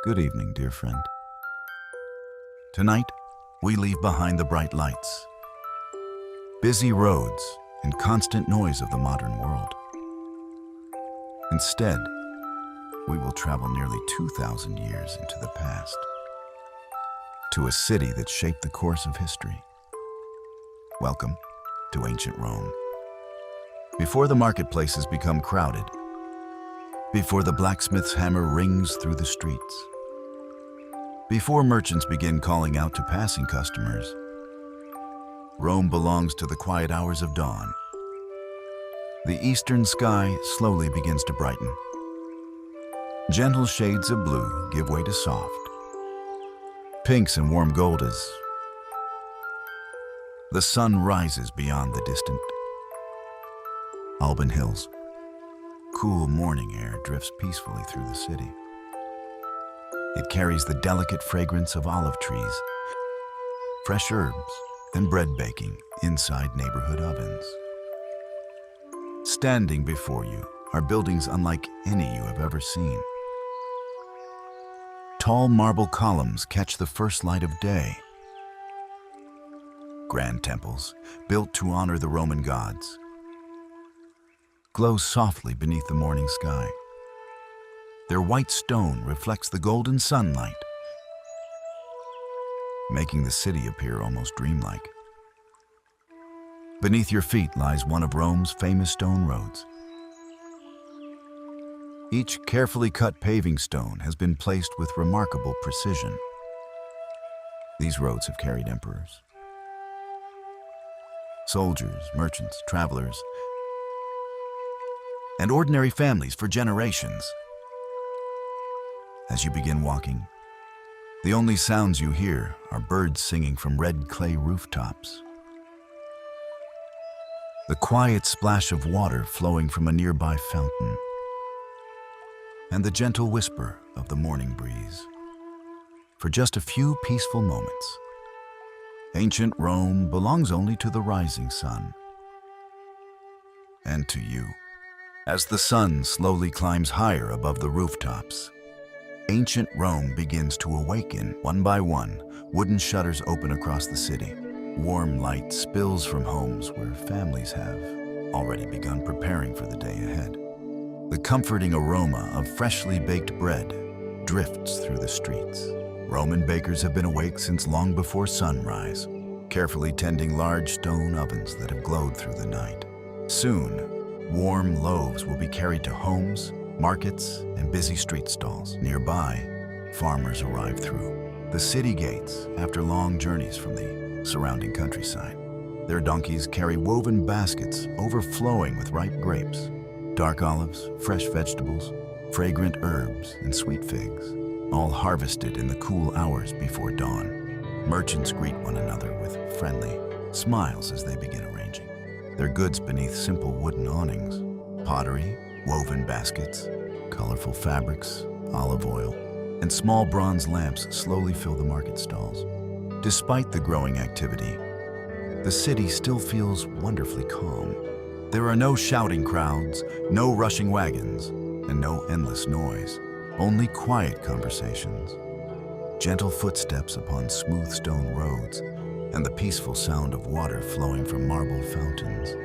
Good evening, dear friend. Tonight, we leave behind the bright lights, busy roads, and constant noise of the modern world. Instead, we will travel nearly 2,000 years into the past, to a city that shaped the course of history. Welcome to ancient Rome. Before the marketplaces become crowded, before the blacksmith's hammer rings through the streets, before merchants begin calling out to passing customers, Rome belongs to the quiet hours of dawn. The eastern sky slowly begins to brighten. Gentle shades of blue give way to soft pinks and warm goldas. The sun rises beyond the distant Alban hills. Cool morning air drifts peacefully through the city. It carries the delicate fragrance of olive trees, fresh herbs, and bread baking inside neighborhood ovens. Standing before you are buildings unlike any you have ever seen. Tall marble columns catch the first light of day. Grand temples, built to honor the Roman gods, glow softly beneath the morning sky. Their white stone reflects the golden sunlight, making the city appear almost dreamlike. Beneath your feet lies one of Rome's famous stone roads. Each carefully cut paving stone has been placed with remarkable precision. These roads have carried emperors, soldiers, merchants, travelers, and ordinary families for generations. As you begin walking, the only sounds you hear are birds singing from red clay rooftops, the quiet splash of water flowing from a nearby fountain, and the gentle whisper of the morning breeze. For just a few peaceful moments, ancient Rome belongs only to the rising sun and to you. As the sun slowly climbs higher above the rooftops, ancient Rome begins to awaken. One by one, wooden shutters open across the city. Warm light spills from homes where families have already begun preparing for the day ahead. The comforting aroma of freshly baked bread drifts through the streets. Roman bakers have been awake since long before sunrise, carefully tending large stone ovens that have glowed through the night. Soon, warm loaves will be carried to homes, markets, and busy street stalls. Nearby, farmers arrive through the city gates after long journeys from the surrounding countryside. Their donkeys carry woven baskets overflowing with ripe grapes, dark olives, fresh vegetables, fragrant herbs, and sweet figs, all harvested in the cool hours before dawn. Merchants greet one another with friendly smiles as they begin arranging their goods beneath simple wooden awnings. Pottery, woven baskets, colorful fabrics, olive oil, and small bronze lamps slowly fill the market stalls. Despite the growing activity, the city still feels wonderfully calm. There are no shouting crowds, no rushing wagons, and no endless noise. Only quiet conversations, gentle footsteps upon smooth stone roads, and the peaceful sound of water flowing from marble fountains.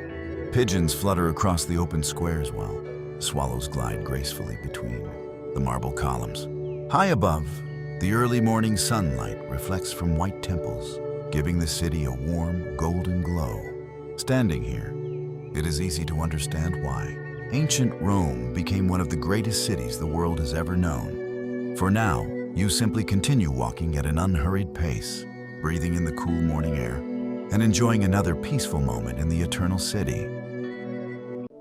Pigeons flutter across the open squares while swallows glide gracefully between the marble columns. High above, the early morning sunlight reflects from white temples, giving the city a warm, golden glow. Standing here, it is easy to understand why ancient Rome became one of the greatest cities the world has ever known. For now, you simply continue walking at an unhurried pace, breathing in the cool morning air, and enjoying another peaceful moment in the Eternal City.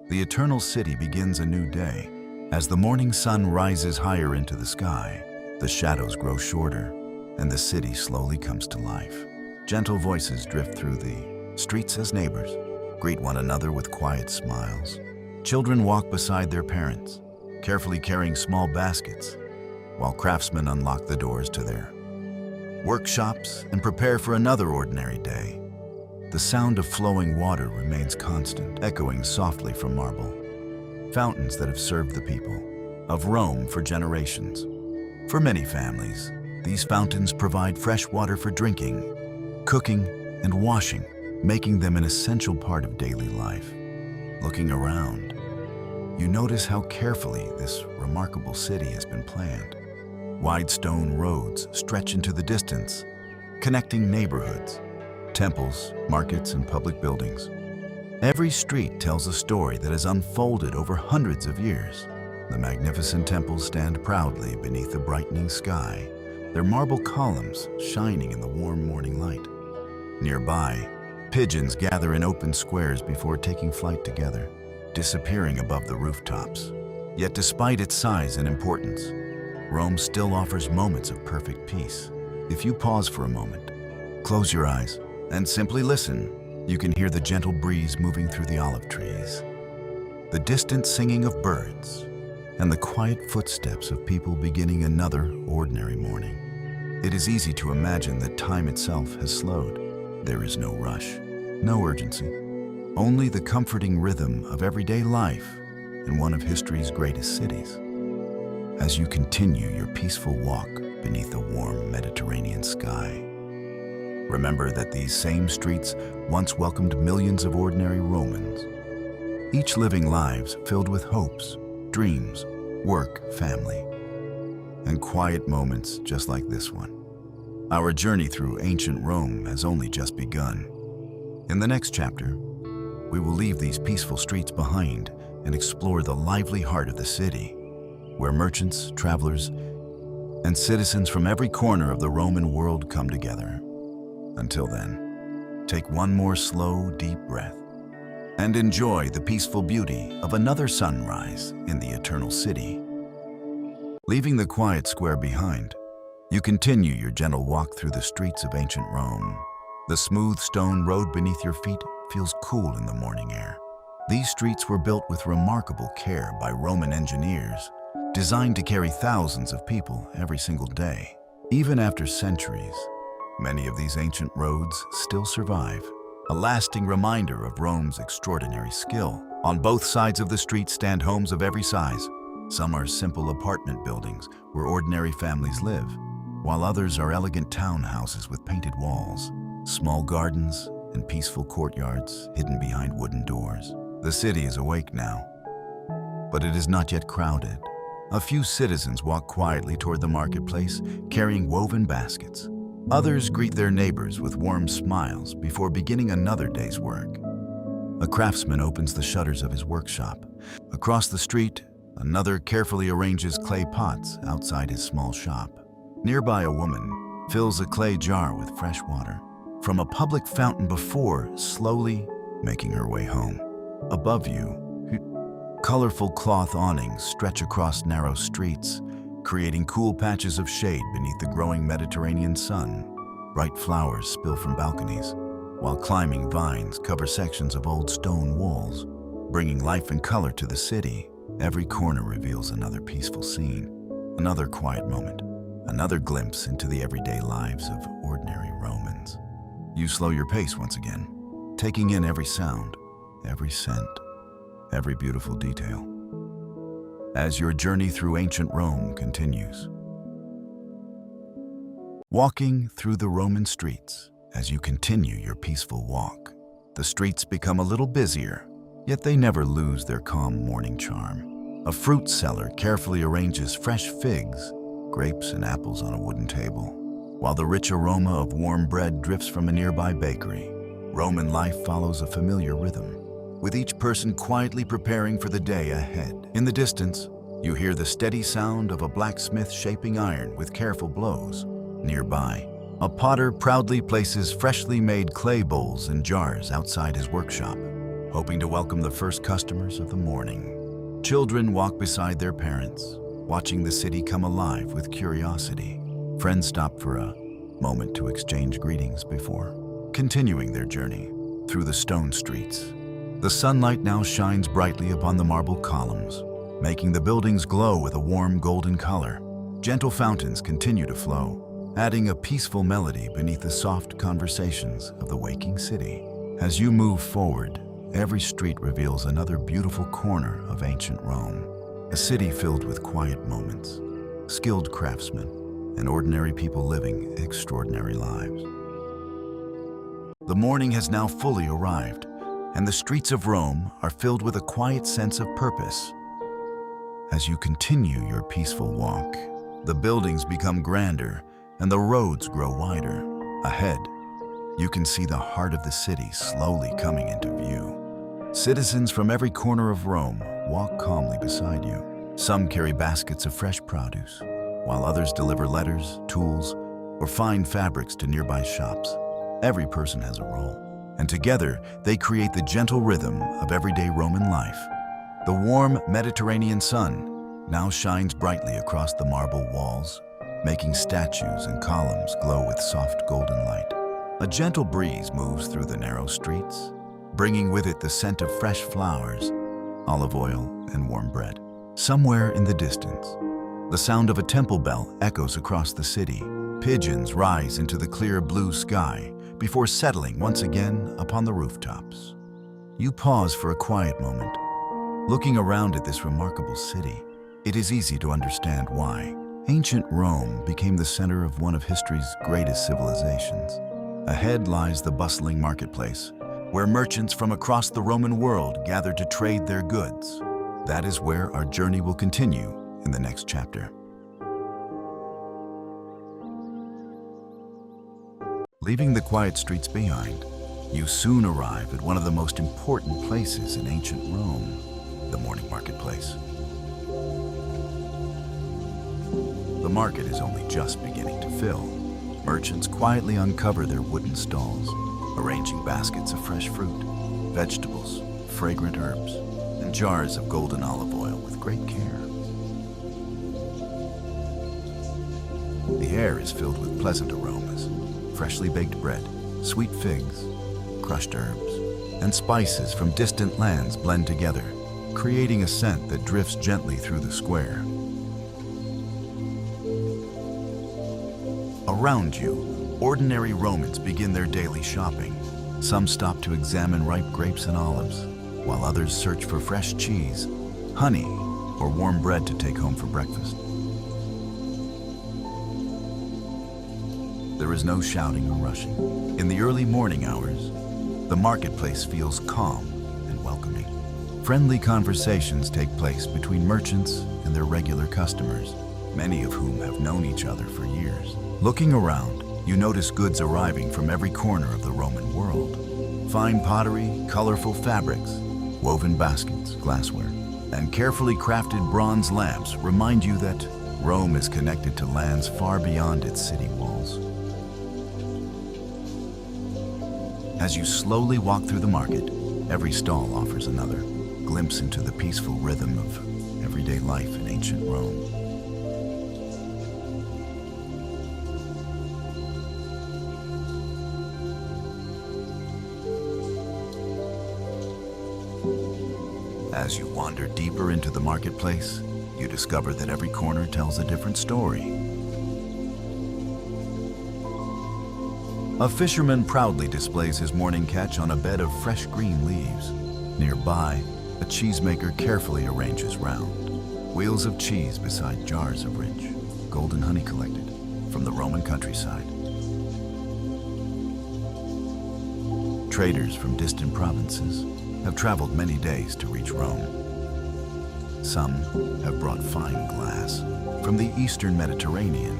The Eternal City begins a new day. As the morning sun rises higher into the sky, the shadows grow shorter, and the city slowly comes to life. Gentle voices drift through the streets as neighbors greet one another with quiet smiles. Children walk beside their parents, carefully carrying small baskets, while craftsmen unlock the doors to their workshops and prepare for another ordinary day. The sound of flowing water remains constant, echoing softly from marble fountains that have served the people of Rome for generations. For many families, these fountains provide fresh water for drinking, cooking, and washing, making them an essential part of daily life. Looking around, you notice how carefully this remarkable city has been planned. Wide stone roads stretch into the distance, connecting neighborhoods, temples, markets, and public buildings. Every street tells a story that has unfolded over hundreds of years. The magnificent temples stand proudly beneath the brightening sky, their marble columns shining in the warm morning light. Nearby, pigeons gather in open squares before taking flight together, disappearing above the rooftops. Yet despite its size and importance, Rome still offers moments of perfect peace. If you pause for a moment, close your eyes, and simply listen, you can hear the gentle breeze moving through the olive trees, the distant singing of birds, and the quiet footsteps of people beginning another ordinary morning. It is easy to imagine that time itself has slowed. There is no rush, no urgency, only the comforting rhythm of everyday life in one of history's greatest cities. As you continue your peaceful walk beneath a warm Mediterranean sky, remember that these same streets once welcomed millions of ordinary Romans, each living lives filled with hopes, dreams, work, family, and quiet moments just like this one. Our journey through ancient Rome has only just begun. In the next chapter, we will leave these peaceful streets behind and explore the lively heart of the city, where merchants, travelers, and citizens from every corner of the Roman world come together. Until then, take one more slow, deep breath and enjoy the peaceful beauty of another sunrise in the eternal city. Leaving the quiet square behind, you continue your gentle walk through the streets of ancient Rome. The smooth stone road beneath your feet feels cool in the morning air. These streets were built with remarkable care by Roman engineers, designed to carry thousands of people every single day. Even after centuries, many of these ancient roads still survive, a lasting reminder of Rome's extraordinary skill. On both sides of the street stand homes of every size. Some are simple apartment buildings where ordinary families live, while others are elegant townhouses with painted walls, small gardens, and peaceful courtyards hidden behind wooden doors. The city is awake now, but it is not yet crowded. A few citizens walk quietly toward the marketplace, carrying woven baskets. Others greet their neighbors with warm smiles before beginning another day's work. A craftsman opens the shutters of his workshop. Across the street, another carefully arranges clay pots outside his small shop. Nearby, a woman fills a clay jar with fresh water from a public fountain before slowly making her way home. Above you, colorful cloth awnings stretch across narrow streets, creating cool patches of shade beneath the growing Mediterranean sun. Bright flowers spill from balconies, while climbing vines cover sections of old stone walls, bringing life and color to the city. Every corner reveals another peaceful scene, another quiet moment, another glimpse into the everyday lives of ordinary Romans. You slow your pace once again, taking in every sound, every scent, every beautiful detail, as your journey through ancient Rome continues. Walking through the Roman streets, as you continue your peaceful walk, the streets become a little busier, yet they never lose their calm morning charm. A fruit seller carefully arranges fresh figs, grapes, and apples on a wooden table, while the rich aroma of warm bread drifts from a nearby bakery. Roman life follows a familiar rhythm, with each person quietly preparing for the day ahead. In the distance, you hear the steady sound of a blacksmith shaping iron with careful blows. Nearby, a potter proudly places freshly made clay bowls and jars outside his workshop, hoping to welcome the first customers of the morning. Children walk beside their parents, watching the city come alive with curiosity. Friends stop for a moment to exchange greetings before continuing their journey through the stone streets. The sunlight now shines brightly upon the marble columns, making the buildings glow with a warm golden color. Gentle fountains continue to flow, adding a peaceful melody beneath the soft conversations of the waking city. As you move forward, every street reveals another beautiful corner of ancient Rome, a city filled with quiet moments, skilled craftsmen, and ordinary people living extraordinary lives. The morning has now fully arrived, and the streets of Rome are filled with a quiet sense of purpose. As you continue your peaceful walk, the buildings become grander and the roads grow wider. Ahead, you can see the heart of the city slowly coming into view. Citizens from every corner of Rome walk calmly beside you. Some carry baskets of fresh produce, while others deliver letters, tools, or fine fabrics to nearby shops. Every person has a role, and together they create the gentle rhythm of everyday Roman life. The warm Mediterranean sun now shines brightly across the marble walls, making statues and columns glow with soft golden light. A gentle breeze moves through the narrow streets, bringing with it the scent of fresh flowers, olive oil, and warm bread. Somewhere in the distance, the sound of a temple bell echoes across the city. Pigeons rise into the clear blue sky before settling once again upon the rooftops. You pause for a quiet moment. Looking around at this remarkable city, it is easy to understand why. Ancient Rome became the center of one of history's greatest civilizations. Ahead lies the bustling marketplace, where merchants from across the Roman world gather to trade their goods. That is where our journey will continue in the next chapter. Leaving the quiet streets behind, you soon arrive at one of the most important places in ancient Rome, the morning marketplace. The market is only just beginning to fill. Merchants quietly uncover their wooden stalls, arranging baskets of fresh fruit, vegetables, fragrant herbs, and jars of golden olive oil with great care. The air is filled with pleasant aromas. Freshly baked bread, sweet figs, crushed herbs, and spices from distant lands blend together, creating a scent that drifts gently through the square. Around you, ordinary Romans begin their daily shopping. Some stop to examine ripe grapes and olives, while others search for fresh cheese, honey, or warm bread to take home for breakfast. There is no shouting or rushing. In the early morning hours, the marketplace feels calm and welcoming. Friendly conversations take place between merchants and their regular customers, many of whom have known each other for years. Looking around, you notice goods arriving from every corner of the Roman world. Fine pottery, colorful fabrics, woven baskets, glassware, and carefully crafted bronze lamps remind you that Rome is connected to lands far beyond its city walls. As you slowly walk through the market, every stall offers another glimpse into the peaceful rhythm of everyday life in ancient Rome. As you wander deeper into the marketplace, you discover that every corner tells a different story. A fisherman proudly displays his morning catch on a bed of fresh green leaves. Nearby, a cheesemaker carefully arranges round wheels of cheese beside jars of rich, golden honey collected from the Roman countryside. Traders from distant provinces have traveled many days to reach Rome. Some have brought fine glass from the eastern Mediterranean,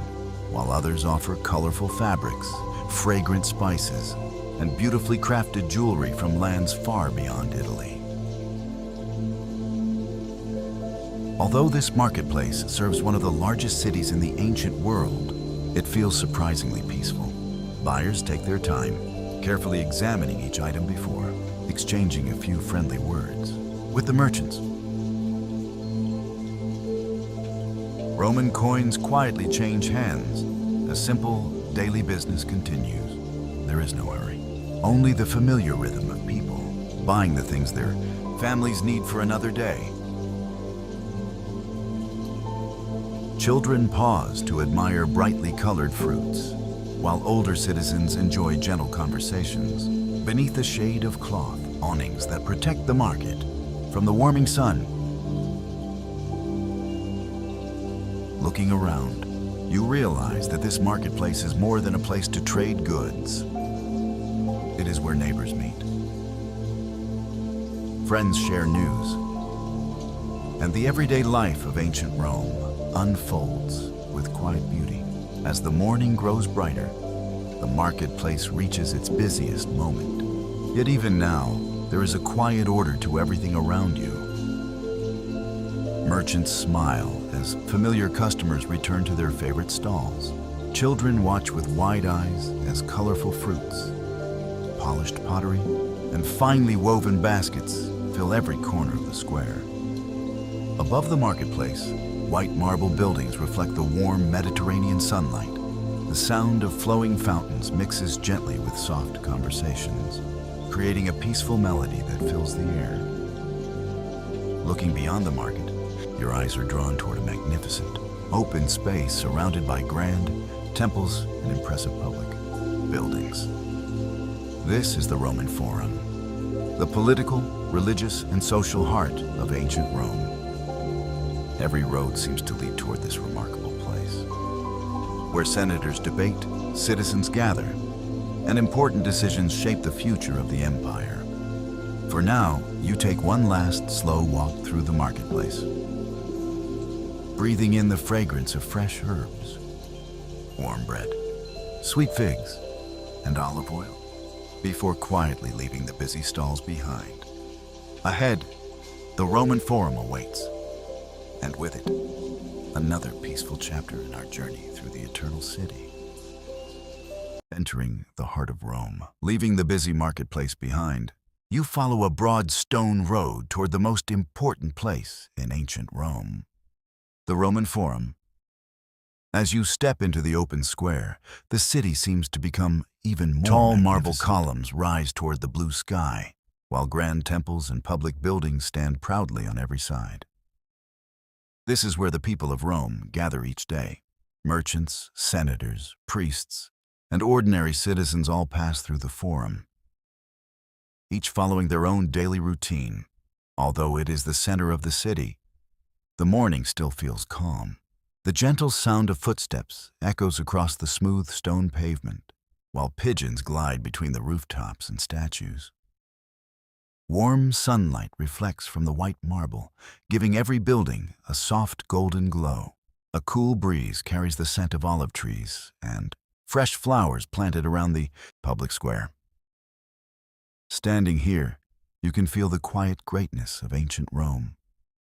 while others offer colorful fabrics, fragrant spices, and beautifully crafted jewelry from lands far beyond Italy. Although this marketplace serves one of the largest cities in the ancient world, it feels surprisingly peaceful. Buyers take their time, carefully examining each item before exchanging a few friendly words with the merchants. Roman coins quietly change hands as simple daily business continues. There is no hurry, only the familiar rhythm of people buying the things their families need for another day. Children pause to admire brightly colored fruits, while older citizens enjoy gentle conversations beneath the shade of cloth awnings that protect the market from the warming sun. Looking around, you realize that this marketplace is more than a place to trade goods. It is where neighbors meet. Friends share news, and the everyday life of ancient Rome unfolds with quiet beauty. As the morning grows brighter, the marketplace reaches its busiest moment. Yet even now, there is a quiet order to everything around you. Merchants smile as familiar customers return to their favorite stalls. Children watch with wide eyes as colorful fruits, polished pottery, and finely woven baskets fill every corner of the square. Above the marketplace, white marble buildings reflect the warm Mediterranean sunlight. The sound of flowing fountains mixes gently with soft conversations, creating a peaceful melody that fills the air. Looking beyond the market, your eyes are drawn toward a magnificent, open space surrounded by grand temples and impressive public buildings. This is the Roman Forum, the political, religious, and social heart of ancient Rome. Every road seems to lead toward this remarkable place, where senators debate, citizens gather, and important decisions shape the future of the empire. For now, you take one last slow walk through the marketplace, breathing in the fragrance of fresh herbs, warm bread, sweet figs, and olive oil, before quietly leaving the busy stalls behind. Ahead, the Roman Forum awaits, and with it, another peaceful chapter in our journey through the eternal city. Entering the heart of Rome, leaving the busy marketplace behind, you follow a broad stone road toward the most important place in ancient Rome, the Roman Forum. As you step into the open square, the city seems to become even more Tall marble columns rise toward the blue sky, while grand temples and public buildings stand proudly on every side. This is where the people of Rome gather each day. Merchants, senators, priests, and ordinary citizens all pass through the Forum, each following their own daily routine. Although it is the center of the city, the morning still feels calm. The gentle sound of footsteps echoes across the smooth stone pavement, while pigeons glide between the rooftops and statues. Warm sunlight reflects from the white marble, giving every building a soft golden glow. A cool breeze carries the scent of olive trees and fresh flowers planted around the public square. Standing here, you can feel the quiet greatness of ancient Rome,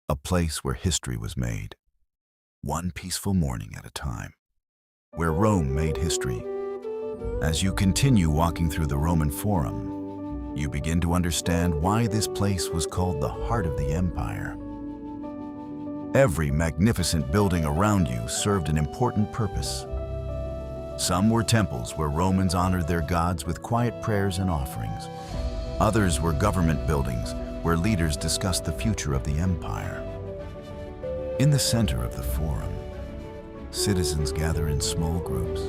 a place where history was made, one peaceful morning at a time, where Rome made history. As you continue walking through the Roman Forum, you begin to understand why this place was called the heart of the empire. Every magnificent building around you served an important purpose. Some were temples where Romans honored their gods with quiet prayers and offerings. Others were government buildings where leaders discussed the future of the empire. In the center of the Forum, citizens gather in small groups,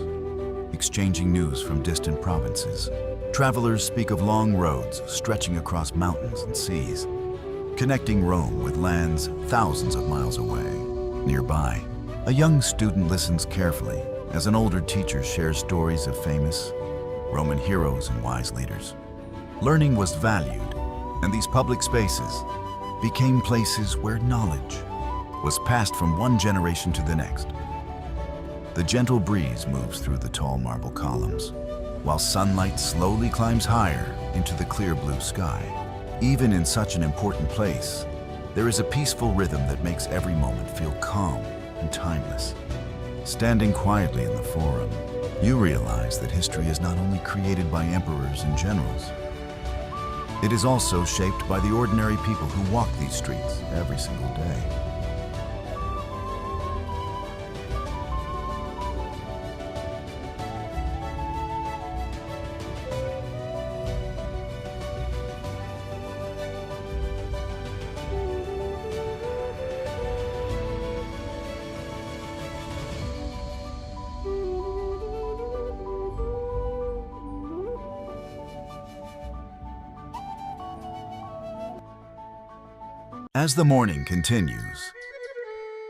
exchanging news from distant provinces. Travelers speak of long roads stretching across mountains and seas, connecting Rome with lands thousands of miles away. Nearby, a young student listens carefully as an older teacher shares stories of famous Roman heroes and wise leaders. Learning was valued, and these public spaces became places where knowledge was passed from one generation to the next. The gentle breeze moves through the tall marble columns, while sunlight slowly climbs higher into the clear blue sky. Even in such an important place, there is a peaceful rhythm that makes every moment feel calm and timeless. Standing quietly in the Forum, you realize that history is not only created by emperors and generals, it is also shaped by the ordinary people who walk these streets every single day. As the morning continues,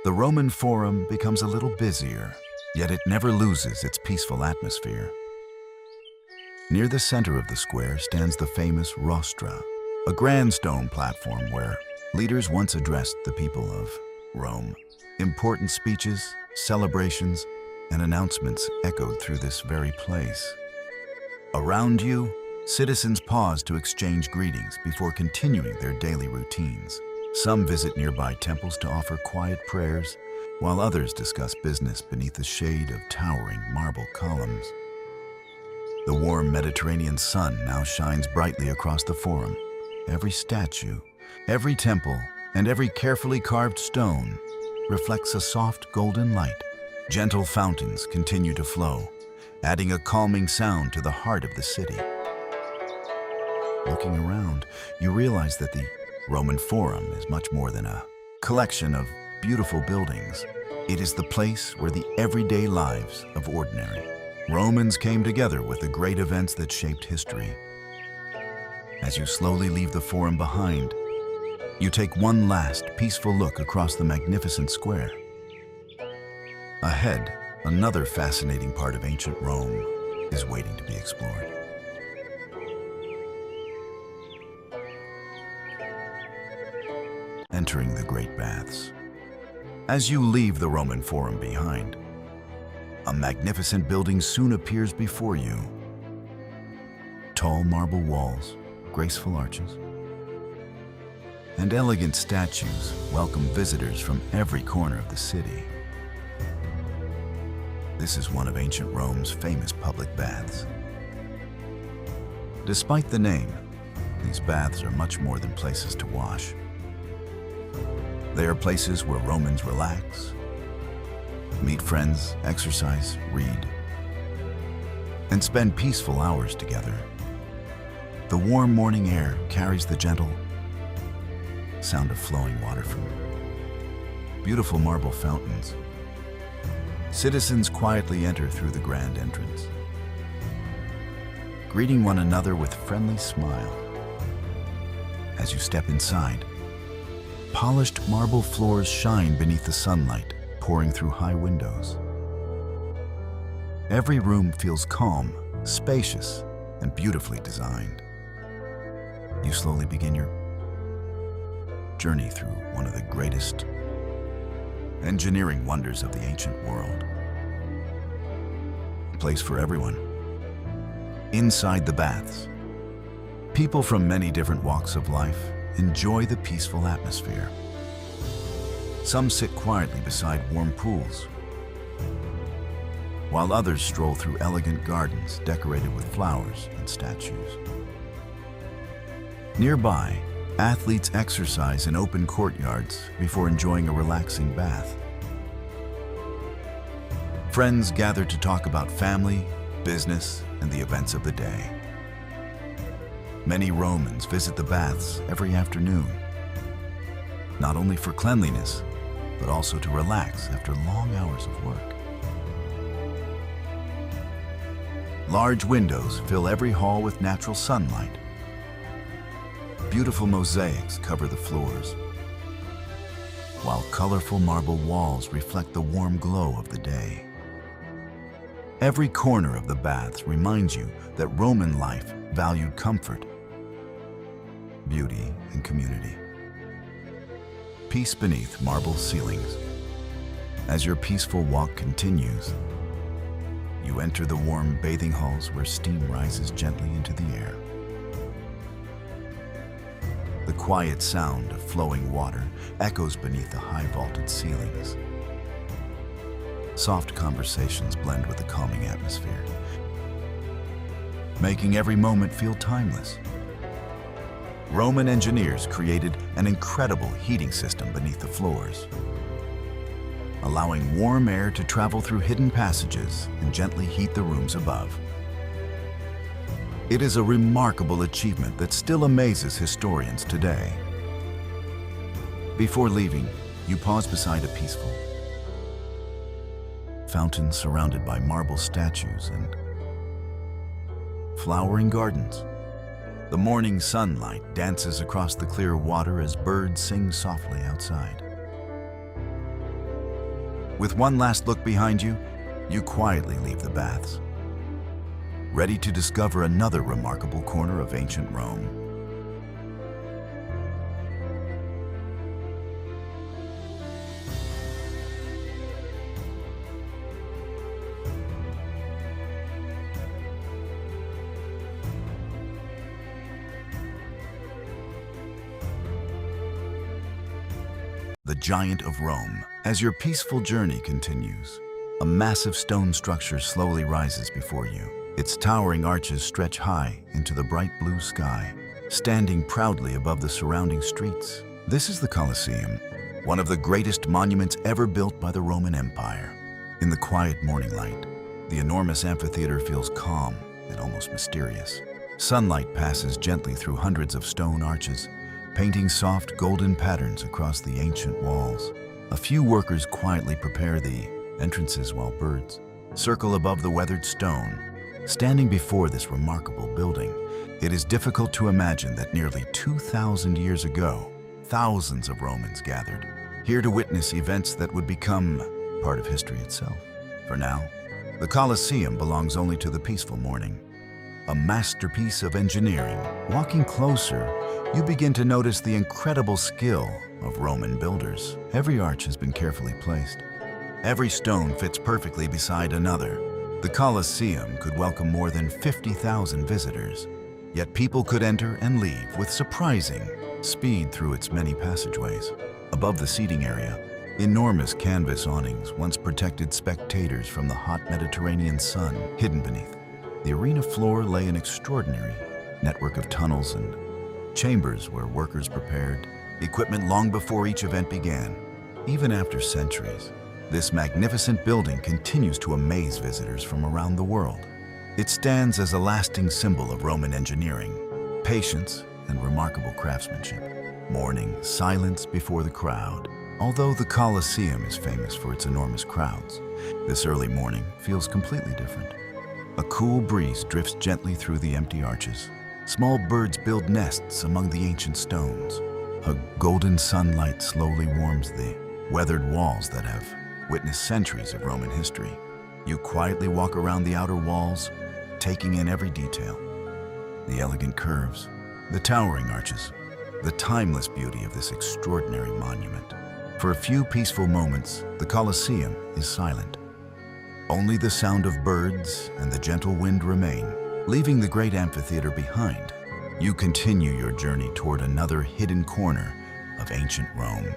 The Roman Forum becomes a little busier, yet it never loses its peaceful atmosphere. Near the center of the square stands the famous rostra, a grand stone platform where leaders once addressed the people of Rome. Important speeches, celebrations, and announcements echoed through this very place. Around you, citizens pause to exchange greetings before continuing their daily routines. Some visit nearby temples to offer quiet prayers, while others discuss business beneath the shade of towering marble columns. The warm Mediterranean sun now shines brightly across the forum. Every statue, every temple, and every carefully carved stone reflects a soft golden light. Gentle fountains continue to flow, adding a calming sound to the heart of the city. Looking around, you realize that the Roman Forum is much more than a collection of beautiful buildings. It is the place where the everyday lives of ordinary Romans came together with the great events that shaped history. As you slowly leave the Forum behind, you take one last peaceful look across the magnificent square. Ahead, another fascinating part of ancient Rome is waiting to be explored. Entering the Great Baths. As you leave the Roman Forum behind, a magnificent building soon appears before you. Tall marble walls, graceful arches, and elegant statues welcome visitors from every corner of the city. This is one of ancient Rome's famous public baths. Despite the name, these baths are much more than places to wash. They are places where Romans relax, meet friends, exercise, read, and spend peaceful hours together. The warm morning air carries the gentle sound of flowing water from beautiful marble fountains. Citizens quietly enter through the grand entrance, greeting one another with friendly smile. As you step inside, polished marble floors shine beneath the sunlight pouring through high windows. Every room feels calm, spacious, and beautifully designed. You slowly begin your journey through one of the greatest engineering wonders of the ancient world. A place for everyone. Inside the baths, people from many different walks of life enjoy the peaceful atmosphere. Some sit quietly beside warm pools, while others stroll through elegant gardens decorated with flowers and statues. Nearby, athletes exercise in open courtyards before enjoying a relaxing bath. Friends gather to talk about family, business, and the events of the day. Many Romans visit the baths every afternoon, not only for cleanliness, but also to relax after long hours of work. Large windows fill every hall with natural sunlight. Beautiful mosaics cover the floors, while colorful marble walls reflect the warm glow of the day. Every corner of the baths reminds you that Roman life valued comfort, beauty, and community. Peace beneath marble ceilings. As your peaceful walk continues, you enter the warm bathing halls where steam rises gently into the air. The quiet sound of flowing water echoes beneath the high vaulted ceilings. Soft conversations blend with the calming atmosphere, making every moment feel timeless. Roman engineers created an incredible heating system beneath the floors, allowing warm air to travel through hidden passages and gently heat the rooms above. It is a remarkable achievement that still amazes historians today. Before leaving, you pause beside a peaceful fountain surrounded by marble statues and flowering gardens. The morning sunlight dances across the clear water as birds sing softly outside. With one last look behind you, you quietly leave the baths, ready to discover another remarkable corner of ancient Rome. The Giant of Rome. As your peaceful journey continues, a massive stone structure slowly rises before you. Its towering arches stretch high into the bright blue sky, standing proudly above the surrounding streets. This is the Colosseum, one of the greatest monuments ever built by the Roman Empire. In the quiet morning light, the enormous amphitheater feels calm and almost mysterious. Sunlight passes gently through hundreds of stone arches, painting soft golden patterns across the ancient walls. A few workers quietly prepare the entrances while birds circle above the weathered stone. Standing before this remarkable building, it is difficult to imagine that nearly 2,000 years ago, thousands of Romans gathered here to witness events that would become part of history itself. For now, the Colosseum belongs only to the peaceful morning, a masterpiece of engineering. Walking closer, you begin to notice the incredible skill of Roman builders. Every arch has been carefully placed. Every stone fits perfectly beside another. The Colosseum could welcome more than 50,000 visitors, yet people could enter and leave with surprising speed through its many passageways. Above the seating area, enormous canvas awnings once protected spectators from the hot Mediterranean sun. Hidden beneath the arena floor lay an extraordinary network of tunnels and chambers where workers prepared equipment long before each event began. Even after centuries, this magnificent building continues to amaze visitors from around the world. It stands as a lasting symbol of Roman engineering, patience, and remarkable craftsmanship. Mourning silence before the crowd. Although the Colosseum is famous for its enormous crowds, this early morning feels completely different. A cool breeze drifts gently through the empty arches. Small birds build nests among the ancient stones. A golden sunlight slowly warms the weathered walls that have witnessed centuries of Roman history. You quietly walk around the outer walls, taking in every detail. The elegant curves, the towering arches, the timeless beauty of this extraordinary monument. For a few peaceful moments, the Colosseum is silent. Only the sound of birds and the gentle wind remain. Leaving the great amphitheater behind, you continue your journey toward another hidden corner of ancient Rome.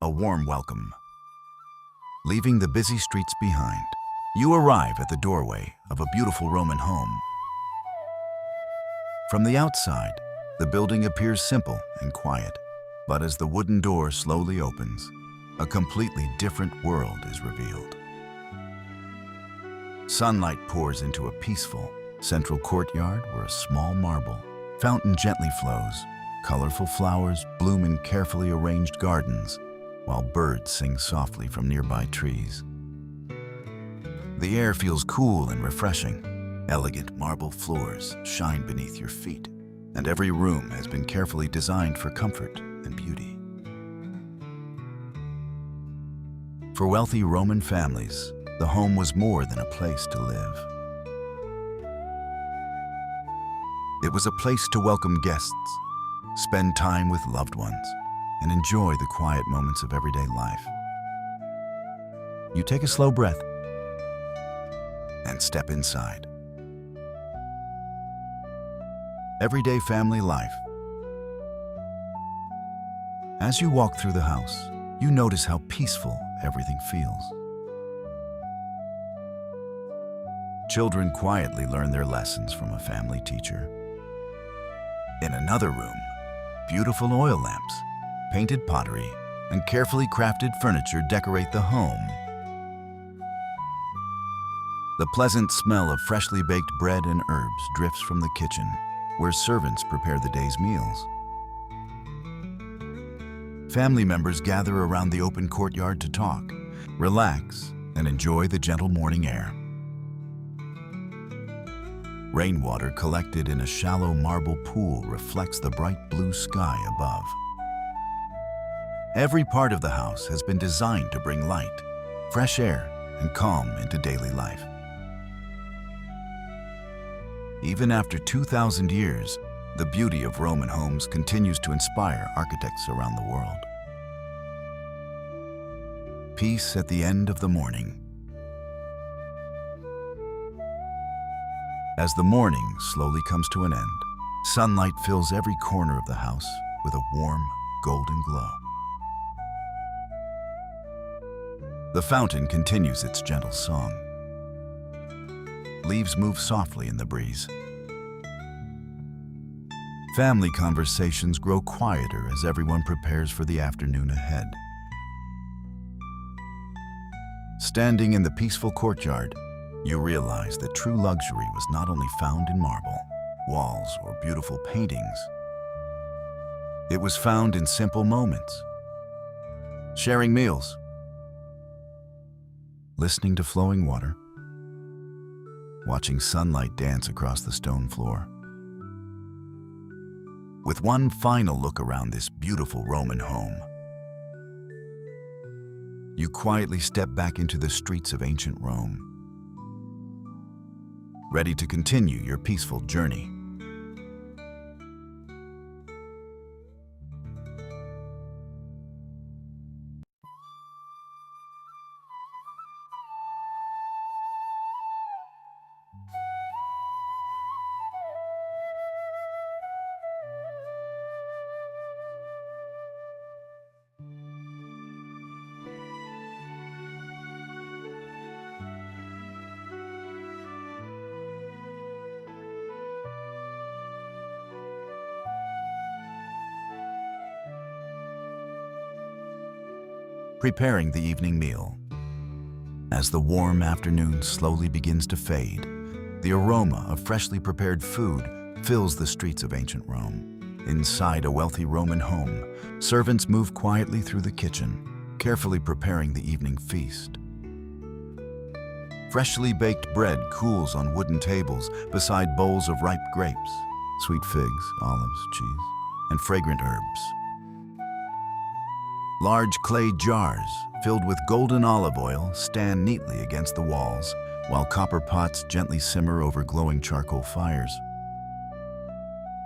A warm welcome. Leaving the busy streets behind, you arrive at the doorway of a beautiful Roman home. From the outside, the building appears simple and quiet, but as the wooden door slowly opens, a completely different world is revealed. Sunlight pours into a peaceful central courtyard where a small marble fountain gently flows. Colorful flowers bloom in carefully arranged gardens, while birds sing softly from nearby trees. The air feels cool and refreshing. Elegant marble floors shine beneath your feet, and every room has been carefully designed for comfort and beauty. For wealthy Roman families, the home was more than a place to live. It was a place to welcome guests, spend time with loved ones, and enjoy the quiet moments of everyday life. You take a slow breath and step inside. Everyday family life. As you walk through the house, you notice how peaceful everything feels. Children quietly learn their lessons from a family teacher. In another room, beautiful oil lamps, painted pottery, and carefully crafted furniture decorate the home. The pleasant smell of freshly baked bread and herbs drifts from the kitchen, where servants prepare the day's meals. Family members gather around the open courtyard to talk, relax, and enjoy the gentle morning air. Rainwater collected in a shallow marble pool reflects the bright blue sky above. Every part of the house has been designed to bring light, fresh air, and calm into daily life. Even after 2,000 years, the beauty of Roman homes continues to inspire architects around the world. Peace at the end of the morning. As the morning slowly comes to an end, sunlight fills every corner of the house with a warm, golden glow. The fountain continues its gentle song. Leaves move softly in the breeze. Family conversations grow quieter as everyone prepares for the afternoon ahead. Standing in the peaceful courtyard, you realize that true luxury was not only found in marble, walls, or beautiful paintings. It was found in simple moments. Sharing meals, listening to flowing water, watching sunlight dance across the stone floor. With one final look around this beautiful Roman home, you quietly step back into the streets of ancient Rome, ready to continue your peaceful journey. Preparing the evening meal. As the warm afternoon slowly begins to fade, the aroma of freshly prepared food fills the streets of ancient Rome. Inside a wealthy Roman home, servants move quietly through the kitchen, carefully preparing the evening feast. Freshly baked bread cools on wooden tables beside bowls of ripe grapes, sweet figs, olives, cheese, and fragrant herbs. Large clay jars filled with golden olive oil stand neatly against the walls, while copper pots gently simmer over glowing charcoal fires.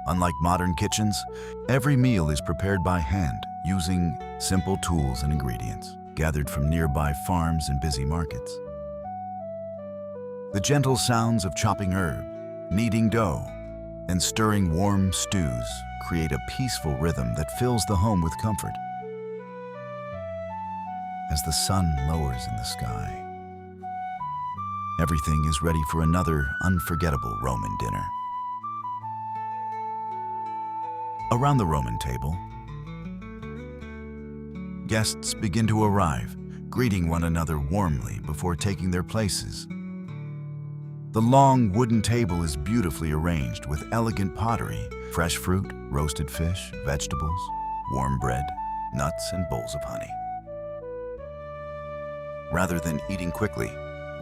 Unlike modern kitchens, every meal is prepared by hand using simple tools and ingredients gathered from nearby farms and busy markets. The gentle sounds of chopping herb, kneading dough, and stirring warm stews create a peaceful rhythm that fills the home with comfort. As the sun lowers in the sky, everything is ready for another unforgettable Roman dinner. Around the Roman table, guests begin to arrive, greeting one another warmly before taking their places. The long wooden table is beautifully arranged with elegant pottery, fresh fruit, roasted fish, vegetables, warm bread, nuts, and bowls of honey. Rather than eating quickly,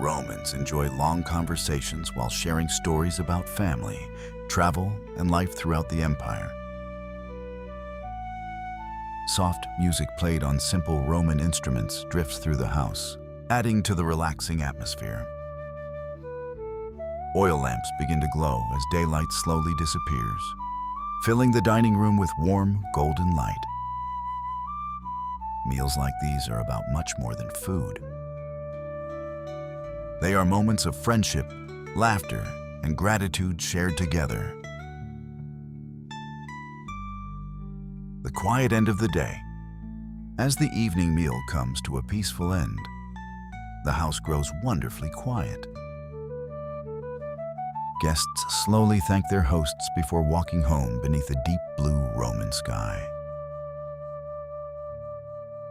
Romans enjoy long conversations while sharing stories about family, travel, and life throughout the empire. Soft music played on simple Roman instruments drifts through the house, adding to the relaxing atmosphere. Oil lamps begin to glow as daylight slowly disappears, filling the dining room with warm, golden light. Meals like these are about much more than food. They are moments of friendship, laughter, and gratitude shared together. The quiet end of the day. As the evening meal comes to a peaceful end, the house grows wonderfully quiet. Guests slowly thank their hosts before walking home beneath a deep blue Roman sky.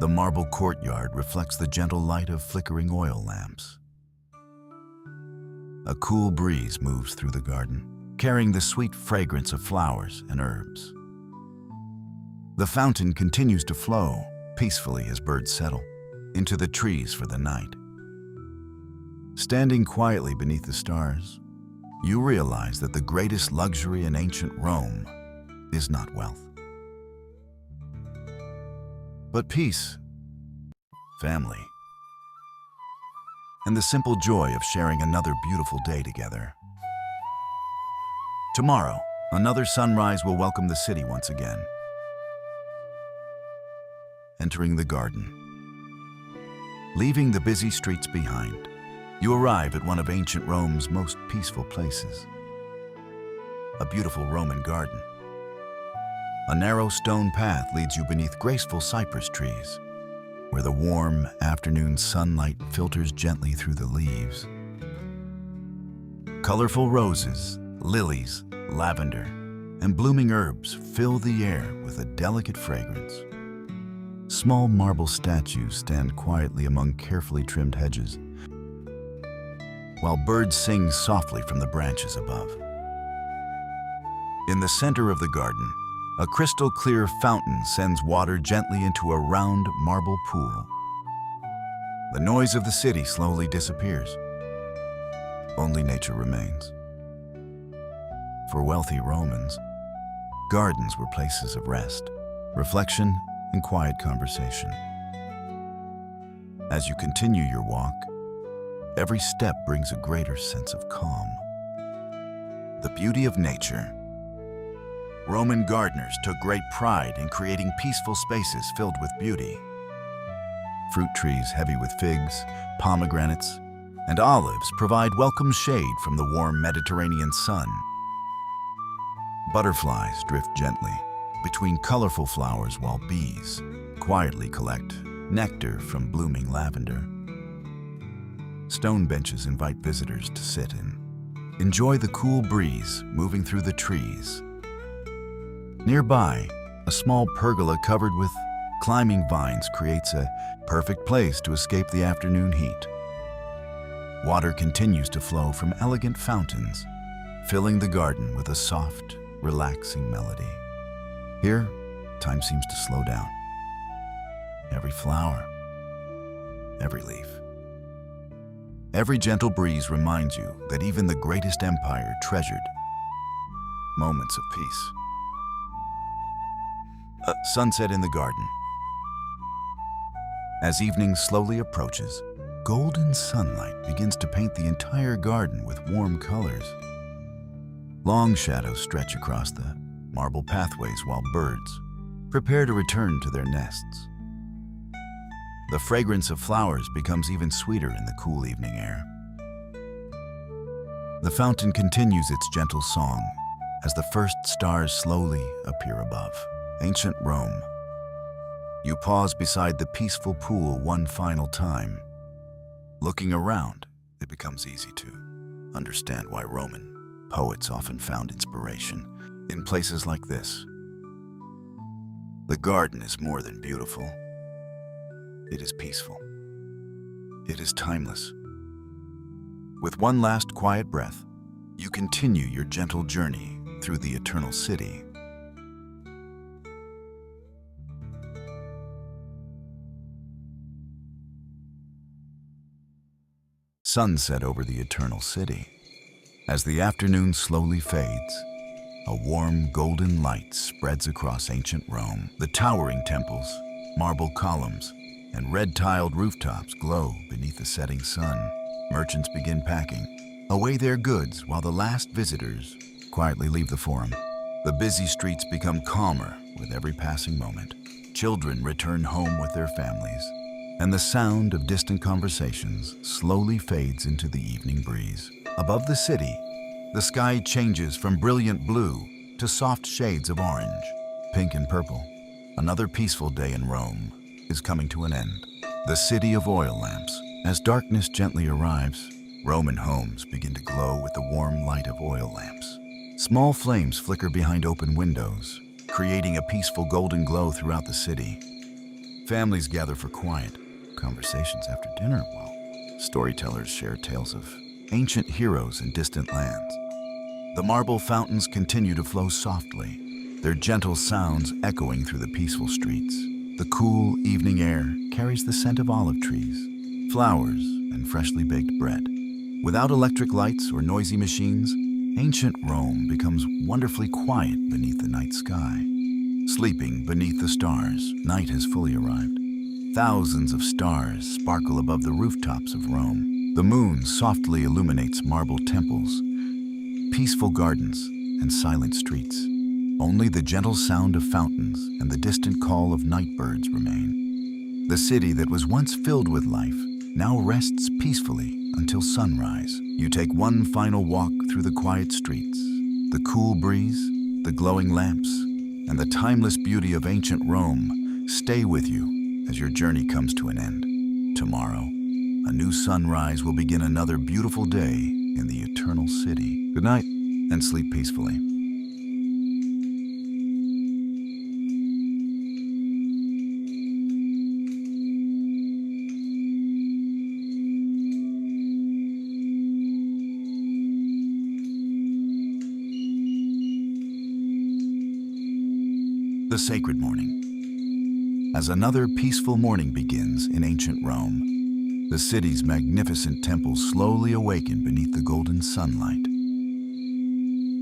The marble courtyard reflects the gentle light of flickering oil lamps. A cool breeze moves through the garden, carrying the sweet fragrance of flowers and herbs. The fountain continues to flow peacefully as birds settle into the trees for the night. Standing quietly beneath the stars, you realize that the greatest luxury in ancient Rome is not wealth, but peace, family, and the simple joy of sharing another beautiful day together. Tomorrow, another sunrise will welcome the city once again. Entering the garden. Leaving the busy streets behind, you arrive at one of ancient Rome's most peaceful places. A beautiful Roman garden. A narrow stone path leads you beneath graceful cypress trees, where the warm afternoon sunlight filters gently through the leaves. Colorful roses, lilies, lavender, and blooming herbs fill the air with a delicate fragrance. Small marble statues stand quietly among carefully trimmed hedges, while birds sing softly from the branches above. In the center of the garden, a crystal-clear fountain sends water gently into a round marble pool. The noise of the city slowly disappears. Only nature remains. For wealthy Romans, gardens were places of rest, reflection, and quiet conversation. As you continue your walk, every step brings a greater sense of calm. The beauty of nature. Roman gardeners took great pride in creating peaceful spaces filled with beauty. Fruit trees heavy with figs, pomegranates, and olives provide welcome shade from the warm Mediterranean sun. Butterflies drift gently between colorful flowers while bees quietly collect nectar from blooming lavender. Stone benches invite visitors to sit and enjoy the cool breeze moving through the trees. Nearby, a small pergola covered with climbing vines creates a perfect place to escape the afternoon heat. Water continues to flow from elegant fountains, filling the garden with a soft, relaxing melody. Here, time seems to slow down. Every flower, every leaf, every gentle breeze reminds you that even the greatest empire treasured moments of peace. A sunset in the garden. As evening slowly approaches, golden sunlight begins to paint the entire garden with warm colors. Long shadows stretch across the marble pathways while birds prepare to return to their nests. The fragrance of flowers becomes even sweeter in the cool evening air. The fountain continues its gentle song as the first stars slowly appear above. Ancient Rome. You pause beside the peaceful pool one final time. Looking around, it becomes easy to understand why Roman poets often found inspiration in places like this. The garden is more than beautiful. It is peaceful. It is timeless. With one last quiet breath, you continue your gentle journey through the eternal city. sunset over the eternal city. As the afternoon slowly fades, a warm golden light spreads across ancient Rome. The towering temples, marble columns, and red-tiled rooftops glow beneath the setting sun. Merchants begin packing away their goods while the last visitors quietly leave the forum. The busy streets become calmer with every passing moment. Children return home with their families, and the sound of distant conversations slowly fades into the evening breeze. Above the city, the sky changes from brilliant blue to soft shades of orange, pink and purple. Another peaceful day in Rome is coming to an end. The city of oil lamps. As darkness gently arrives, Roman homes begin to glow with the warm light of oil lamps. Small flames flicker behind open windows, creating a peaceful golden glow throughout the city. Families gather for quiet conversations after dinner while storytellers share tales of ancient heroes in distant lands. The marble fountains continue to flow softly, their gentle sounds echoing through the peaceful streets. The cool evening air carries the scent of olive trees, flowers, and freshly baked bread. Without electric lights or noisy machines, ancient Rome becomes wonderfully quiet beneath the night sky. Sleeping beneath the stars, night has fully arrived. Thousands of stars sparkle above the rooftops of Rome. The moon softly illuminates marble temples, peaceful gardens, and silent streets. Only the gentle sound of fountains and the distant call of night birds remain. The city that was once filled with life now rests peacefully until sunrise. You take one final walk through the quiet streets. The cool breeze, the glowing lamps, and the timeless beauty of ancient Rome stay with you as your journey comes to an end. Tomorrow, a new sunrise will begin another beautiful day in the eternal city. Good night, and sleep peacefully. The sacred morning. As another peaceful morning begins in ancient Rome, the city's magnificent temples slowly awaken beneath the golden sunlight.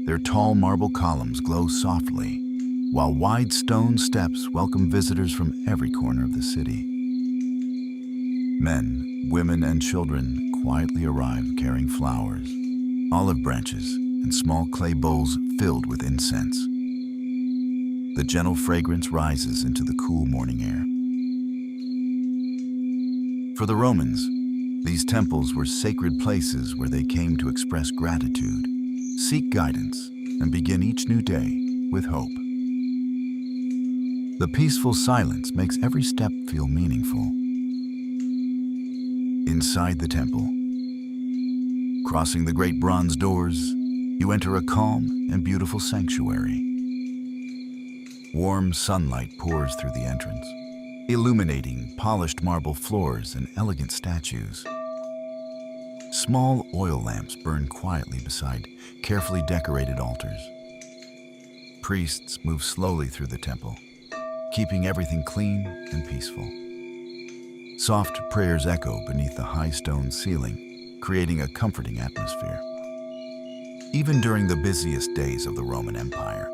Their tall marble columns glow softly, while wide stone steps welcome visitors from every corner of the city. Men, women, and children quietly arrive carrying flowers, olive branches, and small clay bowls filled with incense. The gentle fragrance rises into the cool morning air. For the Romans, these temples were sacred places where they came to express gratitude, seek guidance, and begin each new day with hope. The peaceful silence makes every step feel meaningful. Inside the temple, crossing the great bronze doors, you enter a calm and beautiful sanctuary. Warm sunlight pours through the entrance, illuminating polished marble floors and elegant statues. Small oil lamps burn quietly beside carefully decorated altars. Priests move slowly through the temple, keeping everything clean and peaceful. Soft prayers echo beneath the high stone ceiling, creating a comforting atmosphere. Even during the busiest days of the Roman Empire,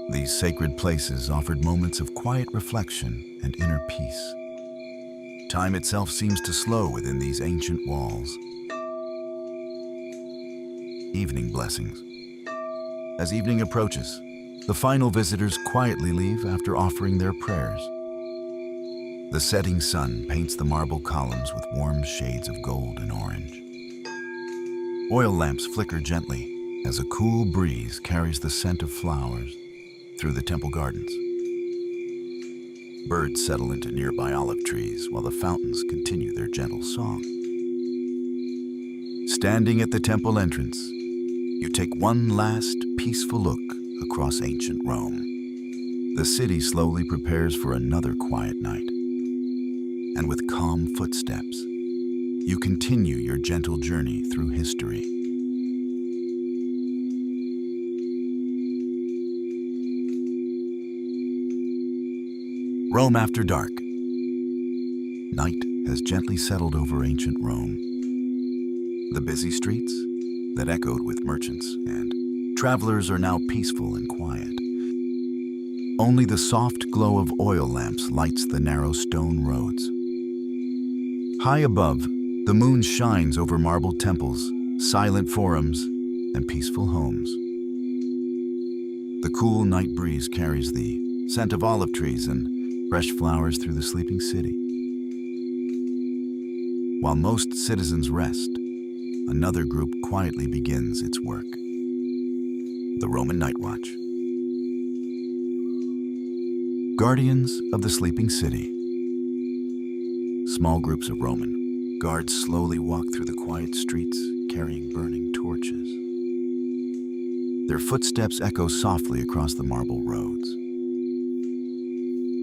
these sacred places offered moments of quiet reflection and inner peace. Time itself seems to slow within these ancient walls. Evening blessings. As evening approaches, the final visitors quietly leave after offering their prayers. The setting sun paints the marble columns with warm shades of gold and orange. Oil lamps flicker gently as a cool breeze carries the scent of flowers through the temple gardens. Birds settle into nearby olive trees while the fountains continue their gentle song. Standing at the temple entrance, you take one last peaceful look across ancient Rome. The city slowly prepares for another quiet night. And with calm footsteps, you continue your gentle journey through history. Rome after dark. Night has gently settled over ancient Rome. The busy streets that echoed with merchants and travelers are now peaceful and quiet. Only the soft glow of oil lamps lights the narrow stone roads. High above, the moon shines over marble temples, silent forums, and peaceful homes. The cool night breeze carries the scent of olive trees and fresh flowers through the sleeping city. While most citizens rest, another group quietly begins its work. The Roman Night Watch. Guardians of the sleeping city. Small groups of Roman guards slowly walk through the quiet streets carrying burning torches. Their footsteps echo softly across the marble roads.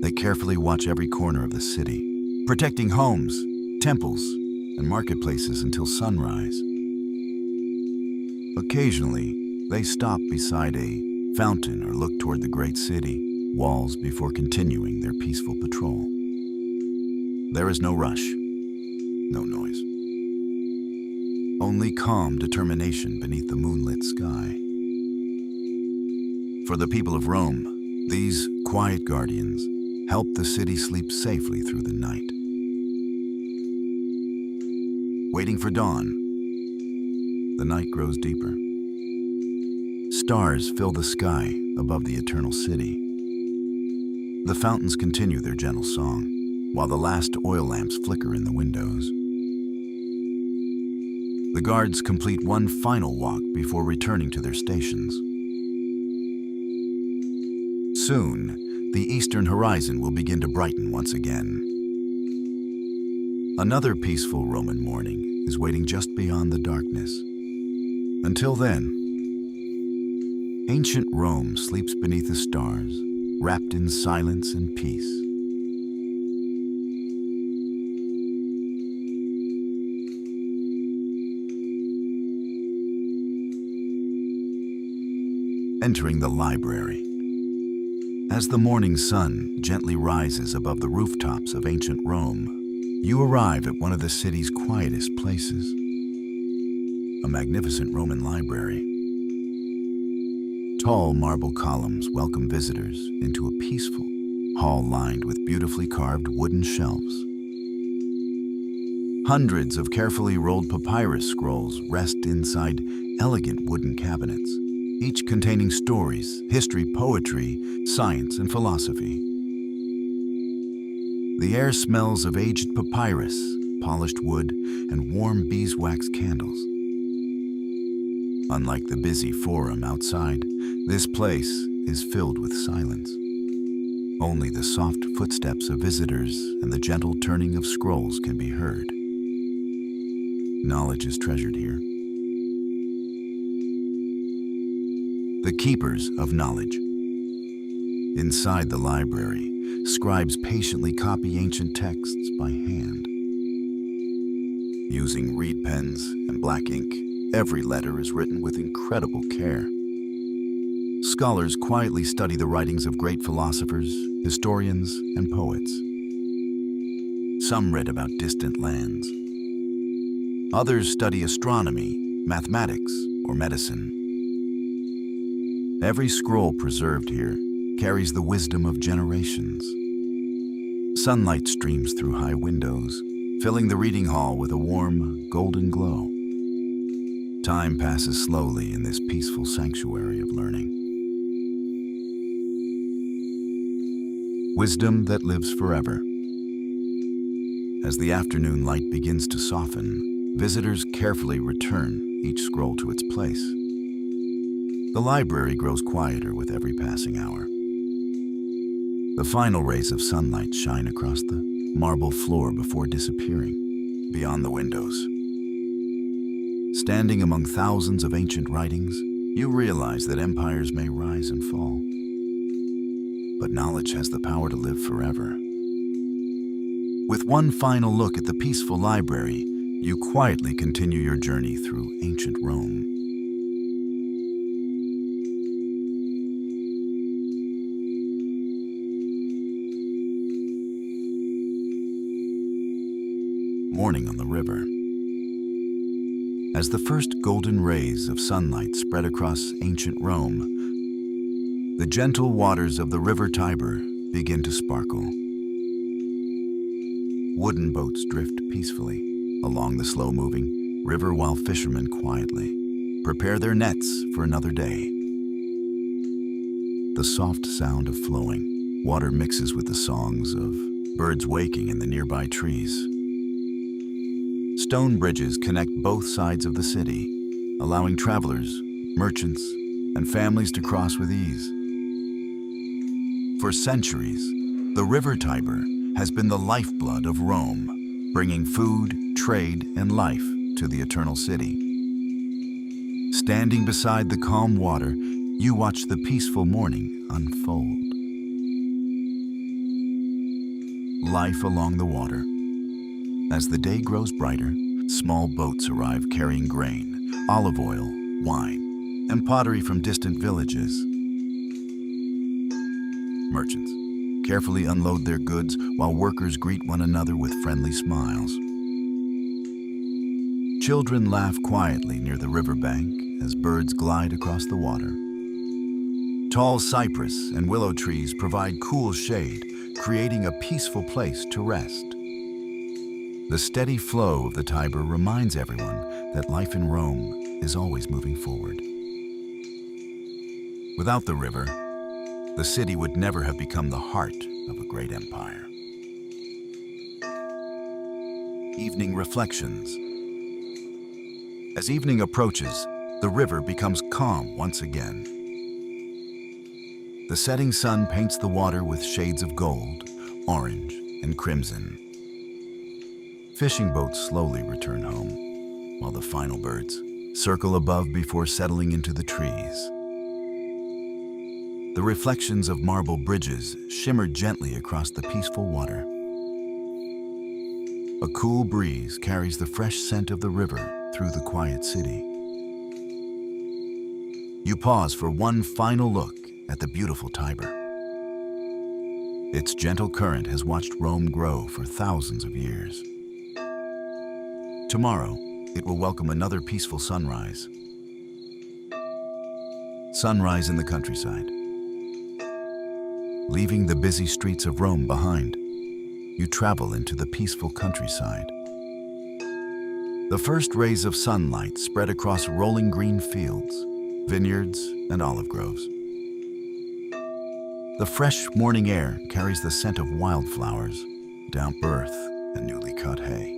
They carefully watch every corner of the city, protecting homes, temples, and marketplaces until sunrise. Occasionally, they stop beside a fountain or look toward the great city walls before continuing their peaceful patrol. There is no rush, no noise. Only calm determination beneath the moonlit sky. For the people of Rome, these quiet guardians help the city sleep safely through the night. Waiting for dawn, the night grows deeper. Stars fill the sky above the eternal city. The fountains continue their gentle song, while the last oil lamps flicker in the windows. The guards complete one final walk before returning to their stations. Soon, the eastern horizon will begin to brighten once again. Another peaceful Roman morning is waiting just beyond the darkness. Until then, ancient Rome sleeps beneath the stars, wrapped in silence and peace. Entering the library. As the morning sun gently rises above the rooftops of ancient Rome, you arrive at one of the city's quietest places, a magnificent Roman library. Tall marble columns welcome visitors into a peaceful hall lined with beautifully carved wooden shelves. Hundreds of carefully rolled papyrus scrolls rest inside elegant wooden cabinets, each containing stories, history, poetry, science, and philosophy. The air smells of aged papyrus, polished wood, and warm beeswax candles. Unlike the busy forum outside, this place is filled with silence. Only the soft footsteps of visitors and the gentle turning of scrolls can be heard. Knowledge is treasured here. The keepers of knowledge. Inside the library, scribes patiently copy ancient texts by hand. Using reed pens and black ink, every letter is written with incredible care. Scholars quietly study the writings of great philosophers, historians, and poets. Some read about distant lands. Others study astronomy, mathematics, or medicine. Every scroll preserved here carries the wisdom of generations. Sunlight streams through high windows, filling the reading hall with a warm, golden glow. Time passes slowly in this peaceful sanctuary of learning. Wisdom that lives forever. As the afternoon light begins to soften, visitors carefully return each scroll to its place. The library grows quieter with every passing hour. The final rays of sunlight shine across the marble floor before disappearing beyond the windows. Standing among thousands of ancient writings, you realize that empires may rise and fall, but knowledge has the power to live forever. With one final look at the peaceful library, you quietly continue your journey through ancient Rome. Morning on the river. As the first golden rays of sunlight spread across ancient Rome, the gentle waters of the River Tiber begin to sparkle. Wooden boats drift peacefully along the slow-moving river while fishermen quietly prepare their nets for another day. The soft sound of flowing water mixes with the songs of birds waking in the nearby trees. Stone bridges connect both sides of the city, allowing travelers, merchants, and families to cross with ease. For centuries, the River Tiber has been the lifeblood of Rome, bringing food, trade, and life to the Eternal City. Standing beside the calm water, you watch the peaceful morning unfold. Life along the water. As the day grows brighter, small boats arrive carrying grain, olive oil, wine, and pottery from distant villages. Merchants carefully unload their goods while workers greet one another with friendly smiles. Children laugh quietly near the riverbank as birds glide across the water. Tall cypress and willow trees provide cool shade, creating a peaceful place to rest. The steady flow of the Tiber reminds everyone that life in Rome is always moving forward. Without the river, the city would never have become the heart of a great empire. Evening reflections. As evening approaches, the river becomes calm once again. The setting sun paints the water with shades of gold, orange, and crimson. Fishing boats slowly return home, while the final birds circle above before settling into the trees. The reflections of marble bridges shimmer gently across the peaceful water. A cool breeze carries the fresh scent of the river through the quiet city. You pause for one final look at the beautiful Tiber. Its gentle current has watched Rome grow for thousands of years. Tomorrow, it will welcome another peaceful sunrise. Sunrise in the countryside. Leaving the busy streets of Rome behind, you travel into the peaceful countryside. The first rays of sunlight spread across rolling green fields, vineyards, and olive groves. The fresh morning air carries the scent of wildflowers, damp earth, and newly cut hay.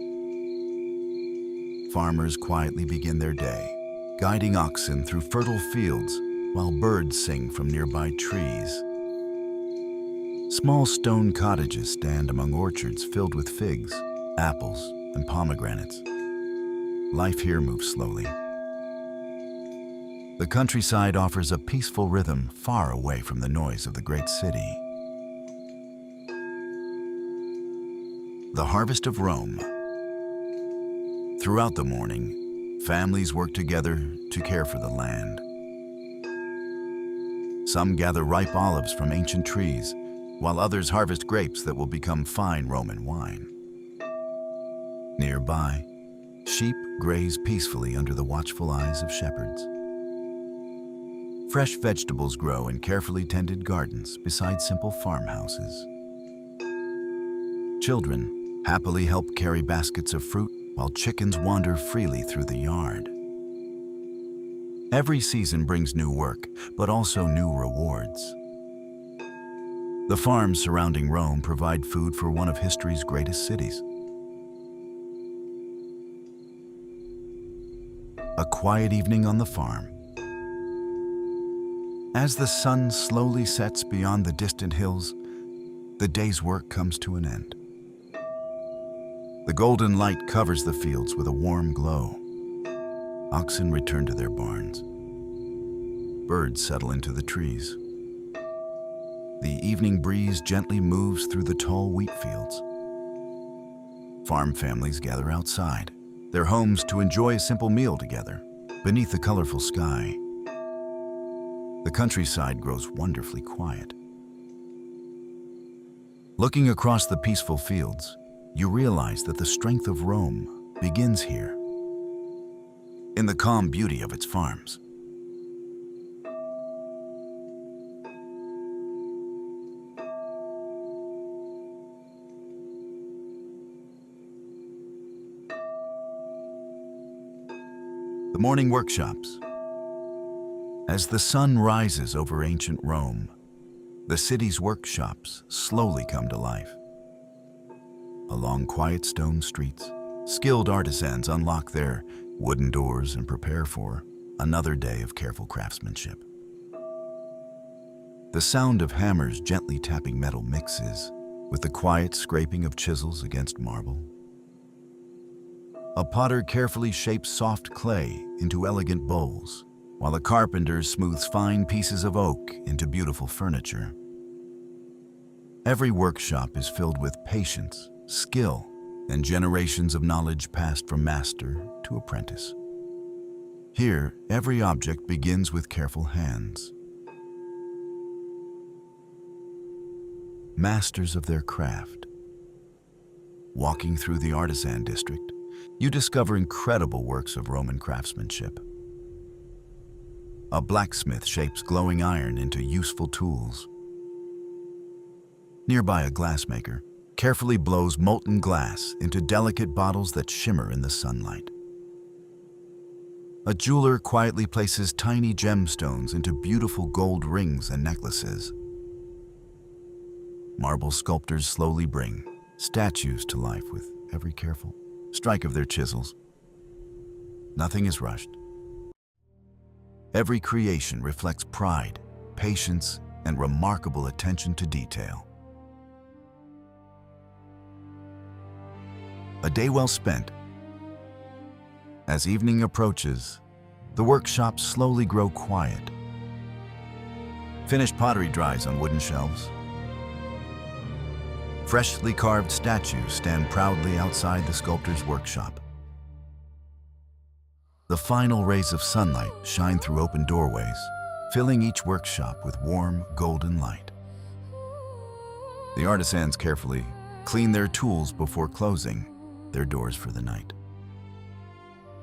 Farmers quietly begin their day, guiding oxen through fertile fields while birds sing from nearby trees. Small stone cottages stand among orchards filled with figs, apples, and pomegranates. Life here moves slowly. The countryside offers a peaceful rhythm far away from the noise of the great city. The harvest of Rome. Throughout the morning, families work together to care for the land. Some gather ripe olives from ancient trees, while others harvest grapes that will become fine Roman wine. Nearby, sheep graze peacefully under the watchful eyes of shepherds. Fresh vegetables grow in carefully tended gardens beside simple farmhouses. Children happily help carry baskets of fruit while chickens wander freely through the yard. Every season brings new work, but also new rewards. The farms surrounding Rome provide food for one of history's greatest cities. A quiet evening on the farm. As the sun slowly sets beyond the distant hills, the day's work comes to an end. The golden light covers the fields with a warm glow. Oxen return to their barns. Birds settle into the trees. The evening breeze gently moves through the tall wheat fields. Farm families gather outside, their homes to enjoy a simple meal together, beneath the colorful sky. The countryside grows wonderfully quiet. Looking across the peaceful fields, you realize that the strength of Rome begins here. in the calm beauty of its farms. The morning workshops. As the sun rises over ancient Rome, the city's workshops slowly come to life. Along quiet stone streets, skilled artisans unlock their wooden doors and prepare for another day of careful craftsmanship. The sound of hammers gently tapping metal mixes with the quiet scraping of chisels against marble. A potter carefully shapes soft clay into elegant bowls, while a carpenter smooths fine pieces of oak into beautiful furniture. Every workshop is filled with patience, skill, and generations of knowledge passed from master to apprentice. Here, every object begins with careful hands. Masters of their craft. Walking through the artisan district, you discover incredible works of Roman craftsmanship. A blacksmith shapes glowing iron into useful tools. Nearby, a glassmaker carefully blows molten glass into delicate bottles that shimmer in the sunlight. A jeweler quietly places tiny gemstones into beautiful gold rings and necklaces. Marble sculptors slowly bring statues to life with every careful strike of their chisels. Nothing is rushed. Every creation reflects pride, patience, and remarkable attention to detail. A day well spent. As evening approaches, the workshops slowly grow quiet. Finished pottery dries on wooden shelves. Freshly carved statues stand proudly outside the sculptor's workshop. The final rays of sunlight shine through open doorways, filling each workshop with warm, golden light. The artisans carefully clean their tools before closing their doors for the night.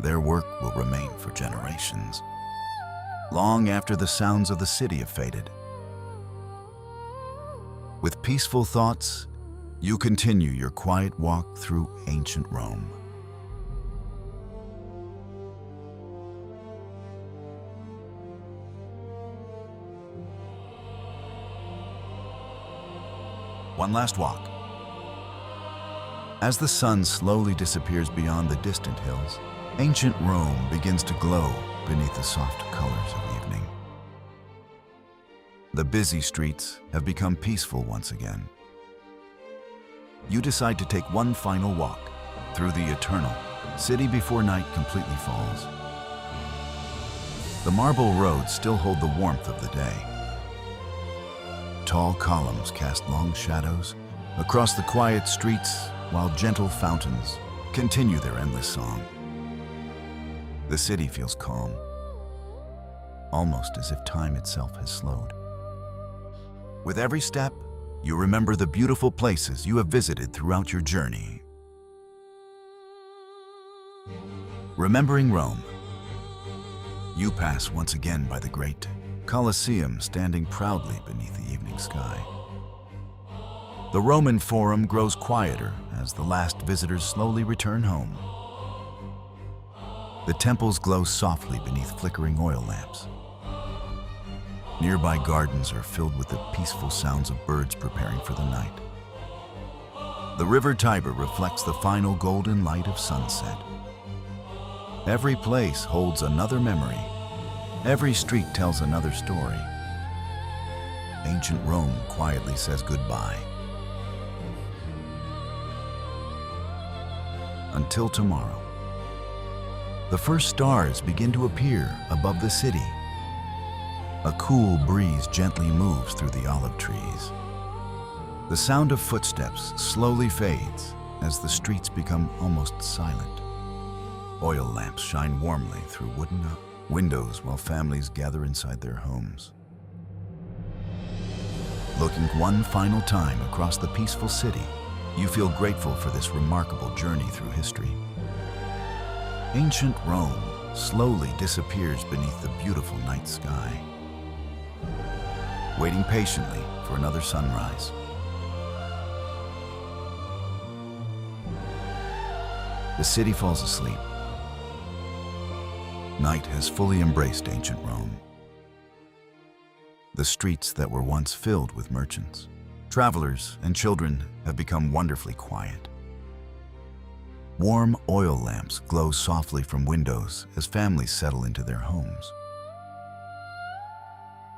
Their work will remain for generations, long after the sounds of the city have faded. With peaceful thoughts, you continue your quiet walk through ancient Rome. One last walk. As the sun slowly disappears beyond the distant hills, ancient Rome begins to glow beneath the soft colors of evening. The busy streets have become peaceful once again. You decide to take one final walk through the eternal city before night completely falls. The marble roads still hold the warmth of the day. Tall columns cast long shadows across the quiet streets, while gentle fountains continue their endless song. The city feels calm, almost as if time itself has slowed. With every step, you remember the beautiful places you have visited throughout your journey. Remembering Rome, you pass once again by the great Colosseum standing proudly beneath the evening sky. The Roman Forum grows quieter as the last visitors slowly return home. The temples glow softly beneath flickering oil lamps. Nearby gardens are filled with the peaceful sounds of birds preparing for the night. The River Tiber reflects the final golden light of sunset. Every place holds another memory. Every street tells another story. Ancient Rome quietly says goodbye. Until tomorrow. The first stars begin to appear above the city. A cool breeze gently moves through the olive trees. The sound of footsteps slowly fades as the streets become almost silent. Oil lamps shine warmly through wooden windows while families gather inside their homes. Looking one final time across the peaceful city, you feel grateful for this remarkable journey through history. Ancient Rome slowly disappears beneath the beautiful night sky, waiting patiently for another sunrise. The city falls asleep. Night has fully embraced ancient Rome. The streets that were once filled with merchants, travelers, and children have become wonderfully quiet. Warm oil lamps glow softly from windows as families settle into their homes.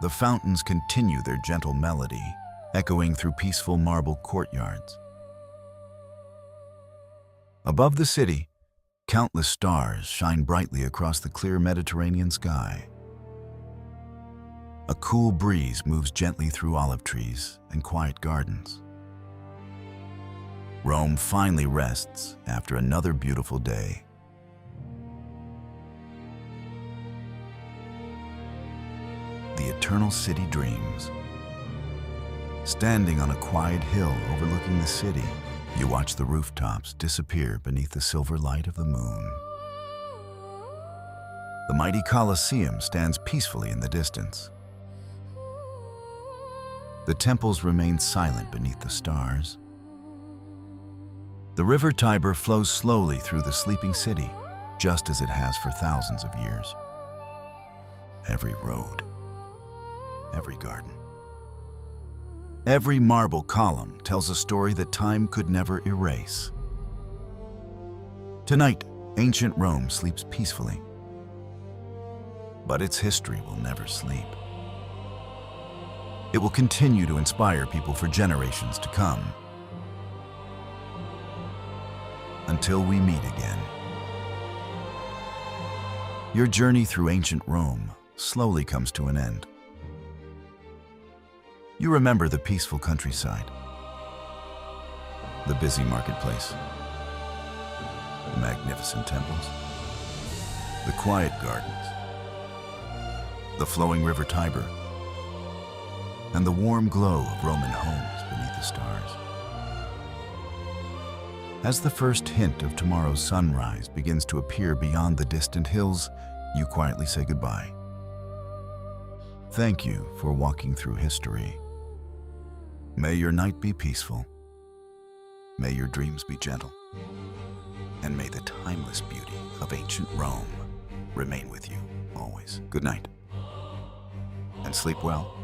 The fountains continue their gentle melody, echoing through peaceful marble courtyards. Above the city, countless stars shine brightly across the clear Mediterranean sky. A cool breeze moves gently through olive trees and quiet gardens. Rome finally rests after another beautiful day. The eternal city dreams. Standing on a quiet hill overlooking the city, you watch the rooftops disappear beneath the silver light of the moon. The mighty Colosseum stands peacefully in the distance. The temples remain silent beneath the stars. The River Tiber flows slowly through the sleeping city, just as it has for thousands of years. Every road, every garden, every marble column tells a story that time could never erase. Tonight, ancient Rome sleeps peacefully, but its history will never sleep. It will continue to inspire people for generations to come. Until we meet again. Your journey through ancient Rome slowly comes to an end. You remember the peaceful countryside, the busy marketplace, the magnificent temples, the quiet gardens, the flowing River Tiber, and the warm glow of Roman homes beneath the stars. As the first hint of tomorrow's sunrise begins to appear beyond the distant hills, you quietly say goodbye. Thank you for walking through history. May your night be peaceful. May your dreams be gentle. And may the timeless beauty of ancient Rome remain with you always. Good night. And sleep well.